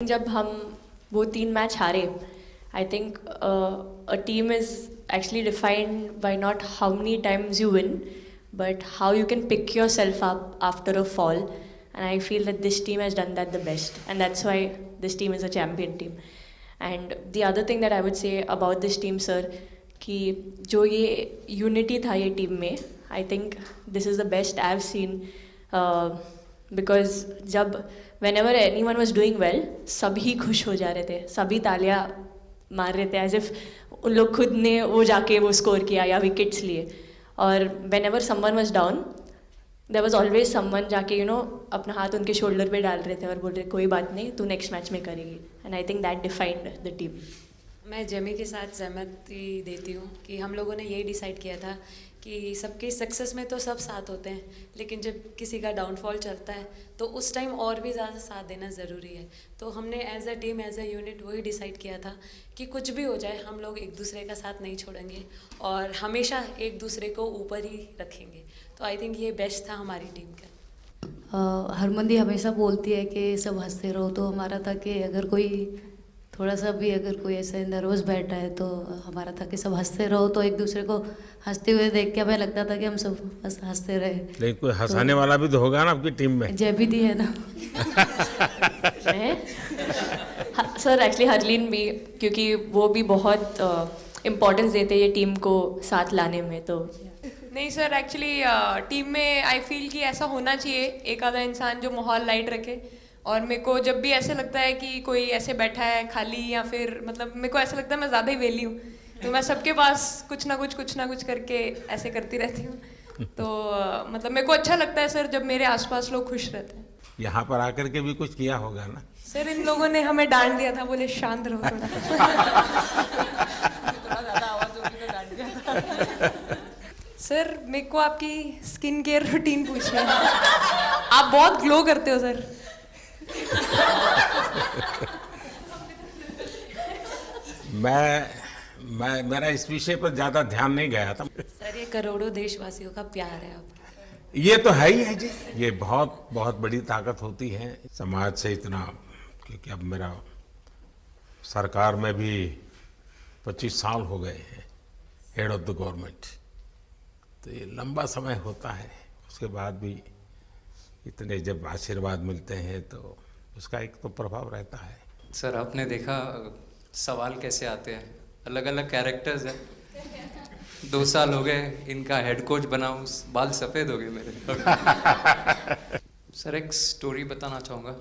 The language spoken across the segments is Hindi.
जब हम वो 3 मैच हारे, I think a team is actually defined by not how many times you win, but how you can pick yourself up after a fall. And I feel that this team has done that the best, and that's why this team is a champion team. And the other thing that I would say about this team, sir, कि जो ये unity था ये team में, I think this is the best I've seen, because जब whenever anyone was doing well, सभी खुश हो जा रहे थे, सभी तालियां मार रहे थे, as if उन लोग खुद ने वो जाके वो स्कोर किया या विकेट्स लिए. और whenever someone was down, there was always someone जाके अपना हाथ उनके शोल्डर पे डाल रहे थे और बोल रहे कोई बात नहीं, तू नेक्स्ट मैच में करेगी. And I think that defined the team. मैं जेमी के साथ सहमति देती हूँ कि हम लोगों ने यही डिसाइड किया था कि सबकी सक्सेस में तो सब साथ होते हैं, लेकिन जब किसी का डाउनफॉल चलता है तो उस टाइम और भी ज़्यादा साथ देना ज़रूरी है. तो हमने as a team, as a unit वही डिसाइड किया था कि कुछ भी हो जाए हम लोग एक दूसरे का साथ नहीं छोड़ेंगे और हमेशा एक दूसरे को ऊपर ही रखेंगे. तो आई थिंक ये बेस्ट था हमारी टीम का. हरमन दी हमेशा बोलती है कि सब हंसते रहो, तो हमारा था कि अगर कोई थोड़ा सा भी अगर कोई ऐसे नर्वस बैठा है तो हमारा था कि सब हंसते रहो, तो एक दूसरे को हंसते हुए देख के हमें लगता था कि हम सब बस हंसते रहे. लेकिन कोई हंसाने वाला भी तो होगा ना आपकी टीम में. जय भी दी है ना. सर एक्चुअली हरलीन भी, क्योंकि वो भी बहुत इम्पोर्टेंस देते हैं ये टीम को साथ लाने में. तो नहीं सर, एक्चुअली टीम में आई फील कि ऐसा होना चाहिए एक आधा इंसान जो माहौल लाइट रखे. और मेरे को जब भी ऐसे लगता है कि कोई ऐसे बैठा है खाली, या फिर मतलब मेरे को ऐसा लगता है मैं ज़्यादा ही वेली हूँ, तो मैं सबके पास कुछ ना कुछ करके ऐसे करती रहती हूँ. तो मतलब मेरे को अच्छा लगता है सर जब मेरे आसपास लोग खुश रहते हैं. यहाँ पर आकर के भी कुछ किया होगा ना सर? इन लोगों ने हमें डांट दिया था, बोले शांत रहो सर मेरे को आपकी स्किन केयर रूटीन पूछनी है. आप बहुत ग्लो करते हो सर. मैं मेरा इस विषय पर ज्यादा ध्यान नहीं गया था. सर ये करोड़ों देशवासियों का प्यार है आपका. ये तो है ही है जी. ये बहुत बहुत बड़ी ताकत होती है समाज से इतना, क्योंकि अब मेरा सरकार में भी 25 साल हो गए हैं हेड ऑफ द गवर्नमेंट. तो ये लंबा समय होता है. उसके बाद भी इतने जब आशीर्वाद मिलते हैं तो उसका एक तो प्रभाव रहता है. सर आपने देखा सवाल कैसे आते हैं, अलग अलग कैरेक्टर्स हैं. 2 साल हो गए इनका हेड कोच बनाऊं, बाल सफ़ेद हो गए मेरे. सर एक स्टोरी बताना चाहूँगा.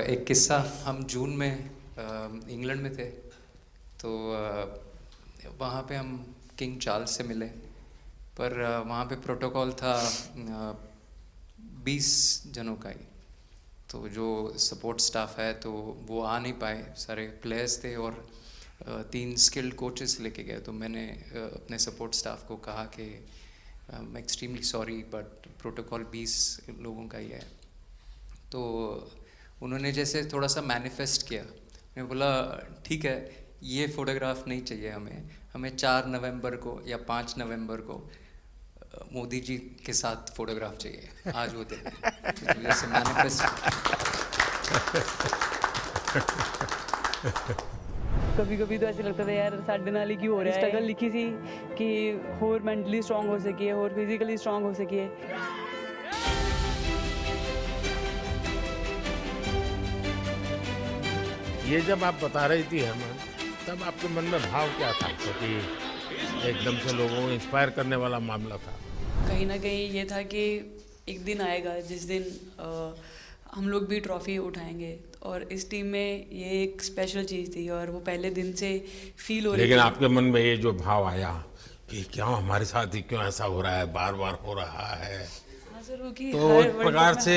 एक किस्सा, हम जून में इंग्लैंड में थे, तो वहाँ पे हम किंग चार्ल्स से मिले, पर वहाँ पे प्रोटोकॉल था 20 जनों का ही. तो जो सपोर्ट स्टाफ है तो वो आ नहीं पाए, सारे प्लेयर्स थे और 3 स्किल्ड कोचेस लेके गए. तो मैंने अपने सपोर्ट स्टाफ को कहा कि I am extremely sorry but protocol 20 लोगों का ही है. तो उन्होंने जैसे थोड़ा सा मैनिफेस्ट किया. मैं बोला ठीक है, ये फ़ोटोग्राफ नहीं चाहिए हमें 4 नवंबर को या 5 नवंबर को मोदी जी के साथ फोटोग्राफ चाहिए. आज वो दिन जैसे मैनिफेस्ट. कभी कभी तो ऐसे लगता था यार साढ़े नाल ही क्यों हो रहा है. स्ट्रगल लिखी थी कि होर मेंटली स्ट्रांग हो सकिए, होर फिजिकली स्ट्रांग हो सकिए. ये जब आप बता रही थी हेमंत, तब आपके मन में भाव क्या था? क्योंकि एकदम से लोगों को इंस्पायर करने वाला मामला था. कहीं ना कहीं ये था कि एक दिन आएगा जिस दिन हम लोग भी ट्रॉफी उठाएंगे, और इस टीम में ये एक स्पेशल चीज़ थी और वो पहले दिन से फील हो रही थी. लेकिन आपके मन में ये जो भाव आया कि क्यों हमारे साथ ही क्यों ऐसा हो रहा है, बार बार हो रहा है, हाँ सर, वो कि तो एक प्रकार से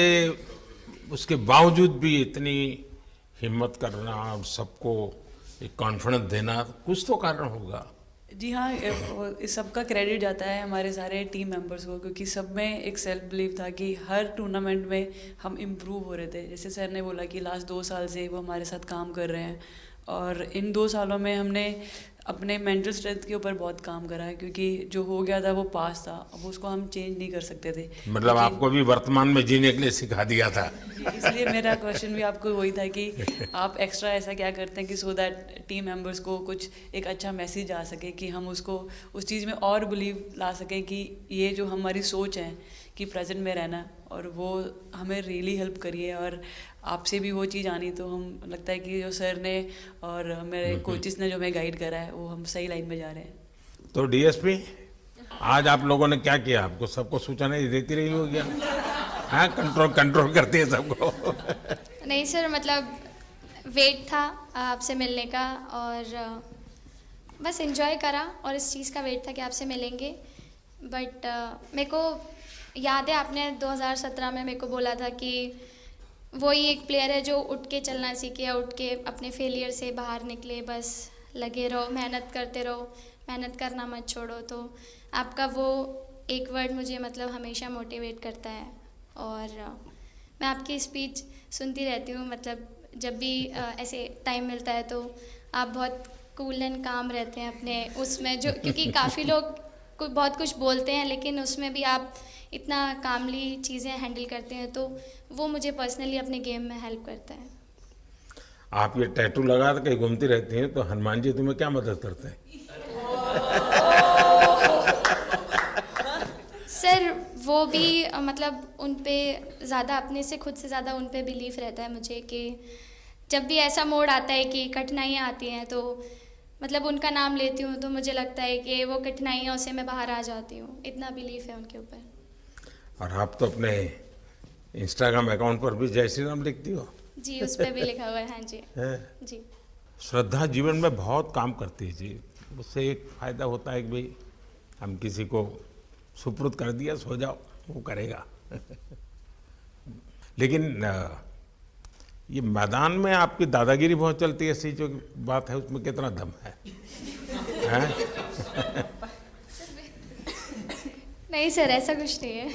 उसके बावजूद भी इतनी हिम्मत करना और सबको एक कॉन्फिडेंस देना, कुछ तो कारण होगा. जी हाँ, इस सब का क्रेडिट जाता है हमारे सारे टीम मेंबर्स को, क्योंकि सब में एक सेल्फ बिलीव था कि हर टूर्नामेंट में हम इम्प्रूव हो रहे थे. जैसे सर ने बोला कि लास्ट 2 साल से वो हमारे साथ काम कर रहे हैं, और इन 2 सालों में हमने अपने मेंटल स्ट्रेंथ के ऊपर बहुत काम करा है, क्योंकि जो हो गया था वो पास था, अब उसको हम चेंज नहीं कर सकते थे। मतलब लेकिन- आपको भी वर्तमान में जीने के लिए सिखा दिया था। इसलिए मेरा क्वेश्चन भी आपको वही था कि आप एक्स्ट्रा ऐसा क्या करते हैं कि सो दैट टीम मेंबर्स को कुछ एक अच्छा मैसेज आ सके, कि हम उसको उस चीज़ में और बिलीव ला सकें कि ये जो हमारी सोच है कि प्रेजेंट में रहना, और वो हमें रियली हेल्प करिए। और आपसे भी वो चीज़ आनी, तो हम लगता है कि जो सर ने और मेरे कोचेस ने जो हमें गाइड करा है, वो हम सही लाइन में जा रहे हैं। तो डीएसपी, आज आप लोगों ने क्या किया? आपको सबको सूचना देती रही हो क्या? हाँ, कंट्रोल करती है सबको। नहीं सर, मतलब वेट था आपसे मिलने का, और बस एंजॉय करा, और इस चीज़ का वेट था कि आपसे मिलेंगे। बट मेरे को याद है आपने 2017 में मेरे को बोला था कि वही एक प्लेयर है जो उठ के चलना सीखे, उठ के अपने फेलियर से बाहर निकले, बस लगे रहो, मेहनत करते रहो, मेहनत करना मत छोड़ो। तो आपका वो एक वर्ड मुझे मतलब हमेशा मोटिवेट करता है, और मैं आपकी स्पीच सुनती रहती हूँ, मतलब जब भी ऐसे टाइम मिलता है तो आप बहुत कूल एंड काम रहते हैं अपने उसमें, जो क्योंकि काफ़ी लोग बहुत कुछ बोलते हैं, लेकिन उसमें भी आप इतना कामली चीज़ें हैंडल करते हैं, तो वो मुझे पर्सनली अपने गेम में हेल्प करता है। आप ये टैटू लगा के कहीं घूमती रहती हैं, तो हनुमान जी तुम्हें क्या मदद करते हैं? सर वो भी मतलब उन पे ज़्यादा, अपने से खुद से ज़्यादा उन पे बिलीफ रहता है मुझे, कि जब भी ऐसा मोड़ आता है कि कठिनाइयाँ आती हैं, तो मतलब उनका नाम लेती हूँ तो मुझे लगता है कि वो कठिनाइयों से मैं बाहर आ जाती हूँ, इतना बिलीफ है उनके ऊपर। और आप तो अपने इंस्टाग्राम अकाउंट पर भी जय श्री राम लिखती हो। जी, उस पर भी लिखा हुआ है। हाँ जी। हैं? जी श्रद्धा जीवन में बहुत काम करती है जी। उससे एक फायदा होता है कि भाई हम किसी को सुपुर्द कर दिया, सो जाओ, वो करेगा। लेकिन ये मैदान में आपकी दादागिरी बहुत चलती है, ऐसी जो बात है उसमें कितना दम है? हैं? नहीं सर, ऐसा कुछ नहीं है।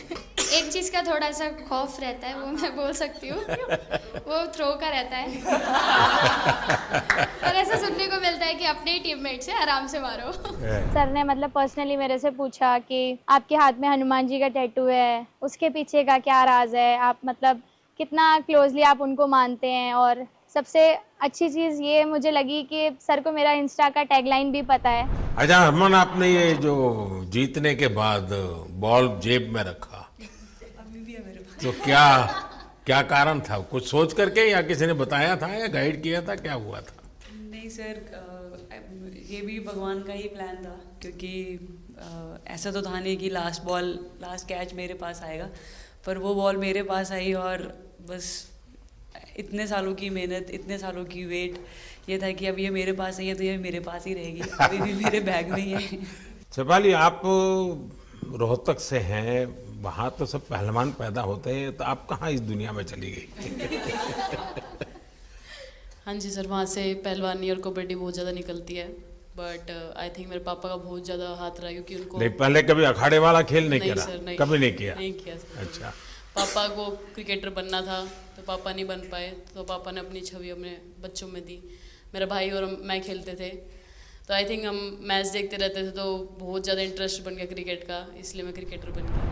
एक चीज़ का थोड़ा सा खौफ रहता है, वो मैं बोल सकती हूँ, वो थ्रो का रहता है। और ऐसा सुनने को मिलता है कि अपने ही टीममेट से आराम से मारो। सर ने मतलब पर्सनली मेरे से पूछा कि आपके हाथ में हनुमान जी का टैटू है, उसके पीछे का क्या राज है, आप मतलब कितना क्लोजली आप उनको मानते हैं। और सबसे अच्छी चीज़ ये मुझे लगी कि सर को मेरा इंस्टा का टैगलाइन भी पता है। अच्छा हरमन, आपने ये जो जीतने के बाद बॉल जेब में रखा, अभी भी है मेरे पास। तो क्या कारण था? कुछ सोच करके, या किसी ने बताया था, या गाइड किया था, क्या हुआ था? नहीं सर, ये भी भगवान का ही प्लान था, क्योंकि ऐसा तो था नहीं कि लास्ट कैच मेरे पास आएगा, पर वो बॉल मेरे पास आई, और बस इतने सालों की मेहनत, इतने सालों की वेट, ये था कि अब ये मेरे पास नहीं है तो ये मेरे पास ही रहेगी, अभी भी मेरे बैग में ही है। शेफाली, आप रोहतक से हैं, वहाँ तो सब पहलवान पैदा होते हैं, तो आप कहाँ इस दुनिया में चली गई? हाँ जी सर, वहाँ से पहलवानी और कबड्डी बहुत ज़्यादा निकलती है, बट आई थिंक मेरे पापा का बहुत ज़्यादा हाथ रहा, क्योंकि उनको नहीं, पहले कभी अखाड़े वाला खेल नहीं नहीं करा? सर, नहीं, कभी नहीं किया? नहीं किया सर। अच्छा। पापा को क्रिकेटर बनना था, तो पापा नहीं बन पाए, तो पापा ने अपनी छवि अपने बच्चों में दी। मेरा भाई और मैं खेलते थे, तो आई थिंक हम मैच देखते रहते थे, तो बहुत ज़्यादा इंटरेस्ट बन गया क्रिकेट का, इसलिए मैं क्रिकेटर बन गया।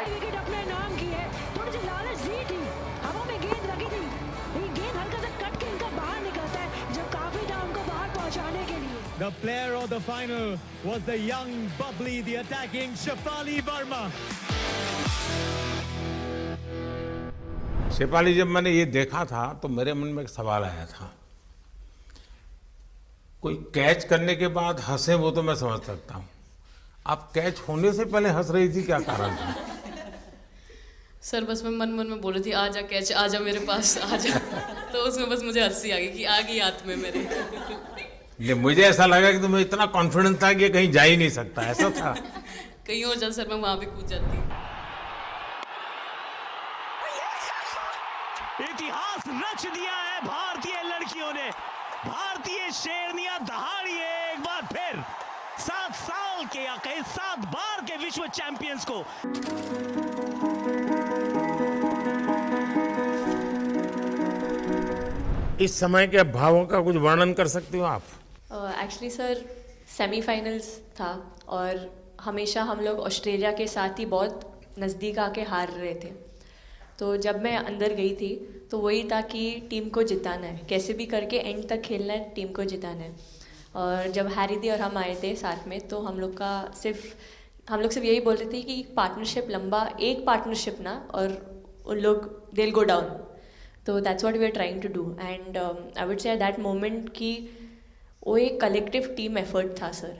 विकेट अपने नाम की है, थोड़ी सी लालच दी थी, हवा में गेंद लगी थी, ये गेंद हल्का सा कट के इनका बाहर निकलता है, जब काफी था उनको बाहर पहुंचाने के लिए। The player of the final was the young, bubbly, the attacking Shefali Verma. Shefali, जब मैंने ये देखा था तो मेरे मन में एक सवाल आया था। कोई कैच करने के बाद हंसे वो तो मैं समझ सकता हूँ, आप कैच होने से पहले हंस रही थी, क्या कारण था? सर बस मैं मन में बोल रही थी, आजा कैच, आजा मेरे पास, आजा। तो उसमें बस मुझे हंसी आ गई कि आ गई हाथ में मेरे। ये मुझे ऐसा लगा कि तुम्हें इतना कॉन्फिडेंस था कि ये कहीं जा ही नहीं सकता, ऐसा था? कहीं और जाता सर, मैं वहाँ भी कूद जाती। इतिहास रच दिया है भारतीय लड़कियों ने। भारतीय शेरनियां दहाड़ी है एक बार फिर 7 साल के या कहीं 7 बार के विश्व चैंपियंस को। इस समय के भावों का कुछ वर्णन कर सकते हो आप? एक्चुअली सर सेमीफाइनल्स था और हमेशा हम लोग ऑस्ट्रेलिया के साथ ही बहुत नज़दीक आके हार रहे थे। तो जब मैं अंदर गई थी तो वही था कि टीम को जिताना है, कैसे भी करके एंड तक खेलना है, टीम को जिताना है। और जब हैरी दी और हम आए थे साथ में तो हम लोग सिर्फ यही बोल रहे थे कि पार्टनरशिप लंबा, एक पार्टनरशिप ना, और उन लोग दे गो डाउन। तो that's what we are trying to do and I would say at that moment कि वो एक कलेक्टिव टीम एफर्ट था सर।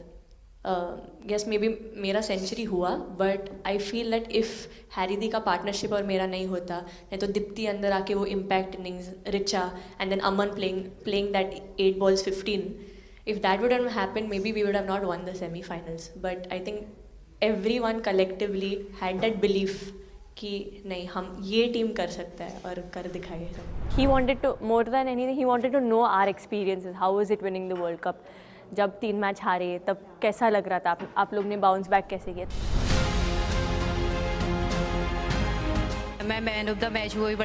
यस मे बी मेरा सेंचुरी हुआ, but I feel that if Harry दी का पार्टनरशिप और मेरा नहीं होता, नहीं तो दीप्ति अंदर आके वो impact innings, Richa and then Aman playing that 8 balls 15, if that would have happened maybe we would have not won the semi-finals. But I think everyone collectively had that belief कि नहीं, हम ये टीम कर सकता है और कर दिखाइए सब। He wanted to, more than anything, he wanted to know our experiences. How was it winning the World Cup? जब 3 मैच हारे तब कैसा लग रहा था? आप लोग ने बाउंस बैक कैसे किया? मैं मैन ऑफ द मैच हुई।